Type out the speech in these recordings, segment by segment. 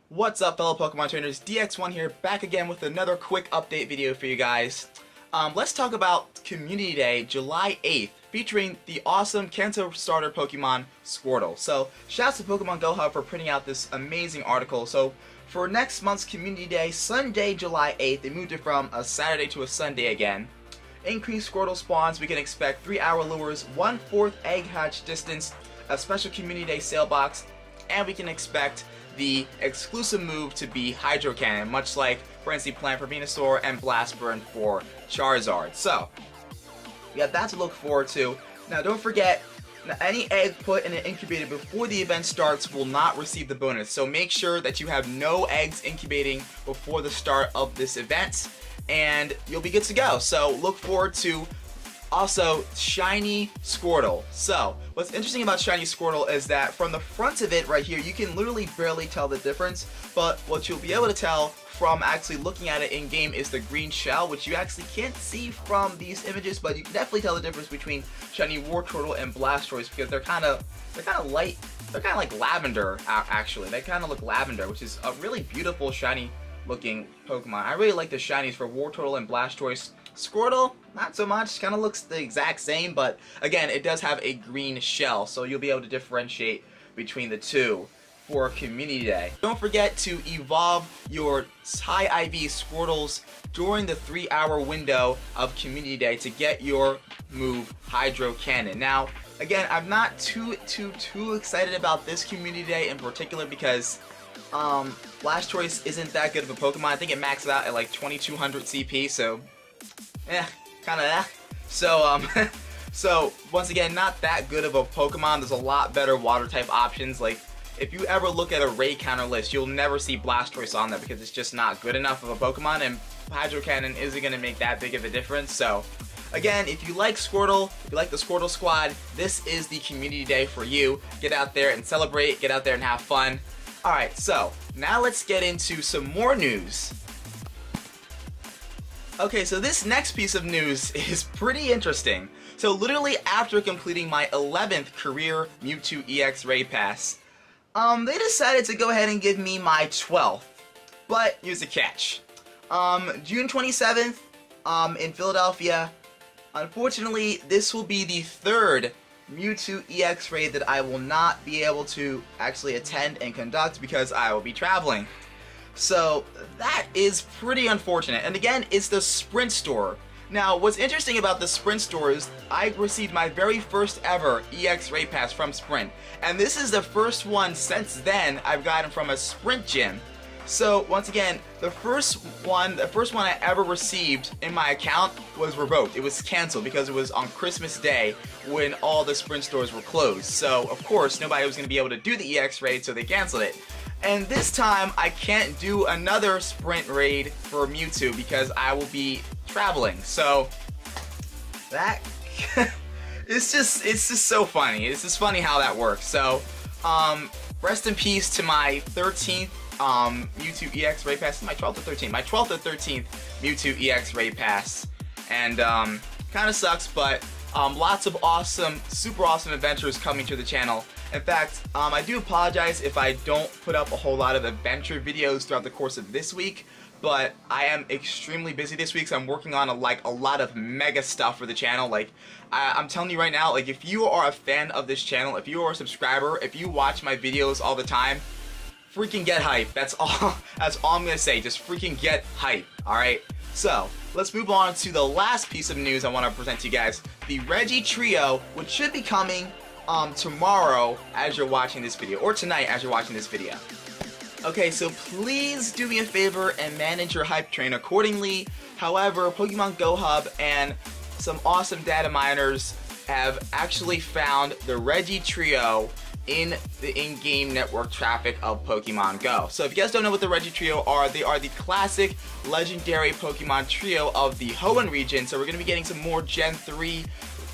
What's up, fellow Pokemon trainers? DX1 here, back again with another quick update video for you guys. Let's talk about Community Day, July 8th, featuring the awesome Kanto starter Pokemon, Squirtle. So, shouts to Pokemon Go Hub for printing out this amazing article. So, for next month's Community Day, Sunday, July 8th, they moved it from a Saturday to a Sunday again. Increased Squirtle spawns, we can expect 3-hour lures, 1/4 egg hatch distance, a special Community Day sale box, and we can expect the exclusive move to be Hydro Cannon, much like Frenzy Plant for Venusaur and Blast Burn for Charizard. So, we have that to look forward to. Now, don't forget, any egg put in an incubator before the event starts will not receive the bonus. So make sure that you have no eggs incubating before the start of this event, and you'll be good to go. So look forward to also Shiny Squirtle. So what's interesting about Shiny Squirtle is that from the front of it right here, you can literally barely tell the difference, but what you'll be able to tell from actually looking at it in game is the green shell, which you actually can't see from these images, but you can definitely tell the difference between Shiny Wartortle and Blastoise because they're kind of light. They're kind of like lavender, actually. They kind of look lavender, which is a really beautiful shiny looking Pokemon. I really like the shinies for Wartortle and Blastoise. Squirtle, not so much, kind of looks the exact same, but again, it does have a green shell, so you'll be able to differentiate between the two for Community Day. Don't forget to evolve your high IV Squirtles during the 3-hour window of Community Day to get your move Hydro Cannon. Now, again, I'm not too excited about this Community Day in particular because Blastoise isn't that good of a Pokemon. I think it maxes out at like 2200 CP, so kind of that. So, so once again, not that good of a Pokemon. There's a lot better water type options. Like, if you ever look at a raid counter list, you'll never see Blastoise on there because it's just not good enough of a Pokemon, and Hydro Cannon isn't going to make that big of a difference. So, again, if you like Squirtle, if you like the Squirtle Squad, this is the Community Day for you. Get out there and celebrate, get out there and have fun. Alright, so, now let's get into some more news. Okay, so this next piece of news is pretty interesting. So literally after completing my 11th career Mewtwo EX Raid Pass, they decided to go ahead and give me my 12th. But here's the catch. June 27th, in Philadelphia, unfortunately, this will be the 3rd Mewtwo EX Raid that I will not be able to actually attend and conduct because I will be traveling. So that is pretty unfortunate. And again, it's the Sprint store. Now, what's interesting about the Sprint store is I received my very first ever EX Raid Pass from Sprint. And this is the first one since then I've gotten from a Sprint gym. So once again, the first one I ever received in my account was revoked. It was canceled because it was on Christmas Day when all the Sprint stores were closed. So of course, nobody was going to be able to do the EX Raid, so they canceled it. And this time, I can't do another Sprint raid for Mewtwo because I will be traveling. So, that, it's just so funny. It's just funny how that works. So, rest in peace to my 13th Mewtwo EX Raid Pass. My 12th or 13th? My 12th or 13th Mewtwo EX Raid Pass. And, kind of sucks, but lots of awesome, super awesome adventures coming to the channel. In fact, I do apologize if I don't put up a whole lot of adventure videos throughout the course of this week, but I am extremely busy this week, so I'm working on a lot of mega stuff for the channel. Like, I'm telling you right now, like, if you are a fan of this channel, if you are a subscriber, if you watch my videos all the time, freaking get hype. That's all I'm gonna say. Just freaking get hype, alright? So, let's move on to the last piece of news I want to present to you guys. The Regi Trio, which should be coming tomorrow as you're watching this video, or tonight as you're watching this video. Okay, so please do me a favor and manage your hype train accordingly. However, Pokemon Go Hub and some awesome data miners have actually found the Regi Trio in the in-game network traffic of Pokemon Go. So if you guys don't know what the Regi Trio are, they are the classic legendary Pokemon trio of the Hoenn region. So we're going to be getting some more Gen 3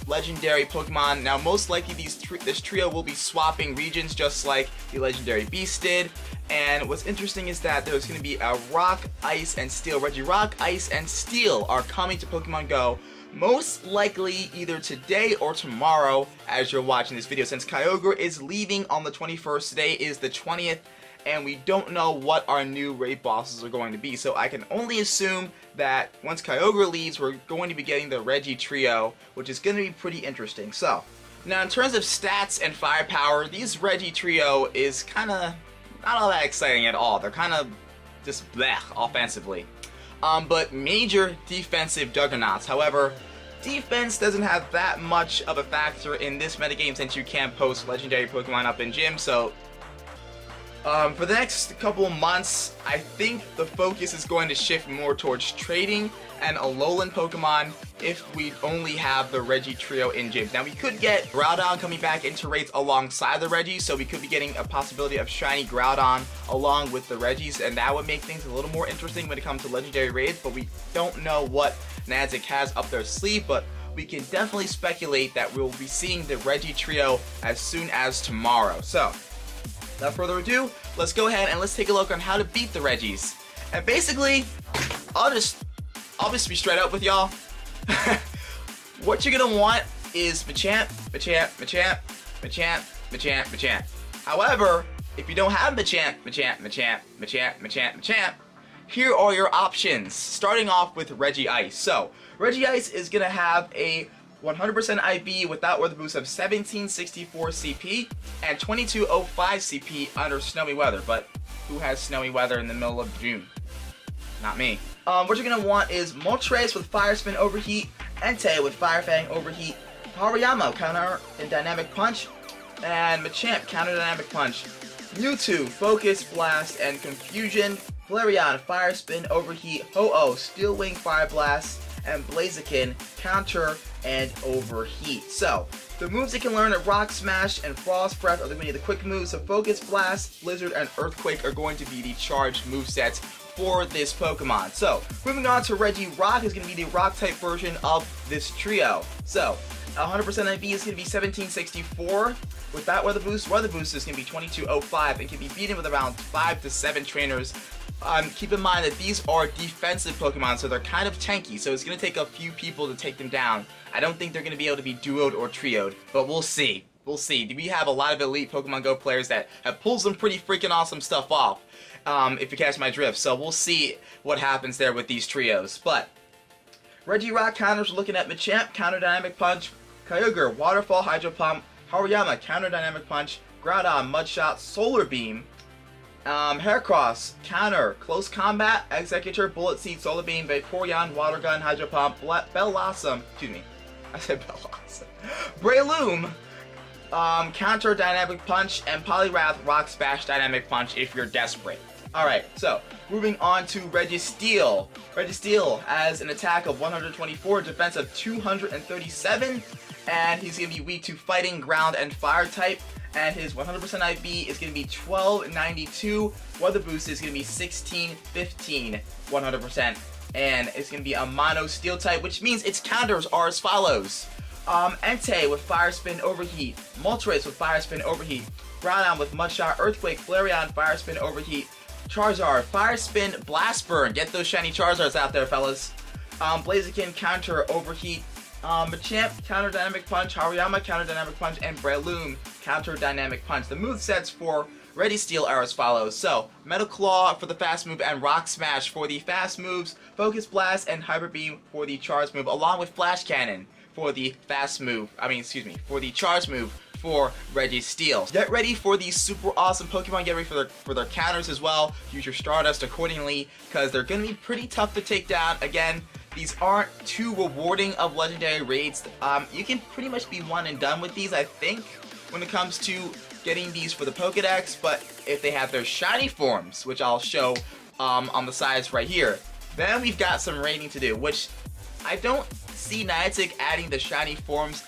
legendary Pokemon. Now, most likely this trio will be swapping regions just like the legendary Beast did. And what's interesting is that there's going to be a Rock, Ice, and Steel. Regirock, Ice, and Steel are coming to Pokemon Go most likely either today or tomorrow as you're watching this video, since Kyogre is leaving on the 21st. Today is the 20th, and we don't know what our new raid bosses are going to be. So I can only assume that once Kyogre leaves, we're going to be getting the Regi trio, which is going to be pretty interesting. So, now in terms of stats and firepower, these Regi trio is kind of not all that exciting at all. They're kind of just bleh offensively. But major defensive juggernauts. However, defense doesn't have that much of a factor in this metagame since you can't post legendary Pokemon up in gym. So for the next couple of months, I think the focus is going to shift more towards trading and Alolan Pokemon if we only have the Regi trio in gyms. Now we could get Groudon coming back into raids alongside the Regis, so we could be getting a possibility of shiny Groudon along with the Regis, and that would make things a little more interesting when it comes to legendary raids, but we don't know what Niantic has up their sleeve, but we can definitely speculate that we'll be seeing the Regi trio as soon as tomorrow. So, without further ado, let's go ahead and let's take a look on how to beat the Regis. And basically, I'll just be straight up with y'all. What you're gonna want is Machamp, Machamp, Machamp, Machamp, Machamp, Machamp. However, if you don't have Machamp, Machamp, Machamp, Machamp, Machamp, Machamp, here are your options. Starting off with Regi Ice. So, Regi Ice is gonna have a 100% IB without weather boost of 1764 CP and 2205 CP under snowy weather. But who has snowy weather in the middle of June? Not me. What you're gonna want is Moltres with Fire Spin Overheat, Entei with Fire Fang Overheat, Hariyama Counter and Dynamic Punch, and Machamp Counter Dynamic Punch, Mewtwo Focus Blast and Confusion, Flareon Fire Spin Overheat, Ho-Oh Steel Wing Fire Blast, and Blaziken Counter and Overheat. So, the moves it can learn at Rock Smash and Frost Breath are going to be the quick moves, so Focus Blast, Blizzard, and Earthquake are going to be the charged movesets for this Pokemon. So, moving on to Regi Rock is going to be the Rock-type version of this trio. So, 100% IB is going to be 1764. With that weather boost is going to be 2205 and can be beaten with around 5 to 7 trainers. Keep in mind that these are defensive Pokemon, so they're kind of tanky, so it's going to take a few people to take them down. I don't think they're going to be able to be duoed or trioed, but we'll see. We'll see. We have a lot of elite Pokemon Go players that have pulled some pretty freaking awesome stuff off, if you catch my drift. So we'll see what happens there with these trios. But Regi Rock counters, looking at Machamp, Counter Dynamic Punch, Kyogre, Waterfall, Hydro Pump, Hariyama, Counter Dynamic Punch, Groudon, Mudshot, Solar Beam, Heracross, Counter, Close Combat, Executor, Bullet Seed, Solar Beam, Vaporeon, Water Gun, Hydro Pump, Bellossom, excuse me, I said Bellossom, Breloom, Counter Dynamic Punch, and Poliwrath, Rock Smash Dynamic Punch if you're desperate. Alright, so, moving on to Registeel. Registeel has an attack of 124, defense of 237, and he's going to be weak to Fighting, Ground, and Fire type. And his 100% IB is going to be 1292. Weather boost is going to be 1615, 100%. And it's going to be a mono steel type, which means its counters are as follows. Entei with Fire Spin Overheat, Moltres with Fire Spin Overheat, Groudon with Mudshot Earthquake, Flareon Fire Spin Overheat, Charizard Fire Spin Blast Burn. Get those shiny Charizards out there, fellas. Blaziken Counter Overheat, Machamp Counter Dynamic Punch, Hariyama Counter Dynamic Punch, and Breloom Counter Dynamic Punch. The movesets for Registeel are as follows. So, Metal Claw for the fast move and Rock Smash for the fast moves, Focus Blast and Hyper Beam for the charge move, along with Flash Cannon for the fast move, for the charge move for Registeel. Get ready for these super awesome Pokemon. Get ready for their counters as well. Use your Stardust accordingly, because they're going to be pretty tough to take down. Again, these aren't too rewarding of legendary raids. You can pretty much be one and done with these, I think, when it comes to getting these for the Pokedex, but if they have their shiny forms, which I'll show on the sides right here, then we've got some raiding to do, which I don't see Niantic adding the shiny forms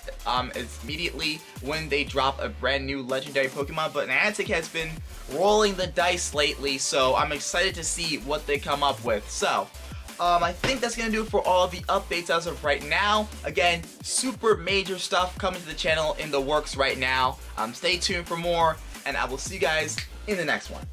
immediately when they drop a brand new legendary Pokemon, but Niantic has been rolling the dice lately, so I'm excited to see what they come up with. So, I think that's going to do it for all of the updates as of right now. Again, super major stuff coming to the channel in the works right now. Stay tuned for more, and I will see you guys in the next one.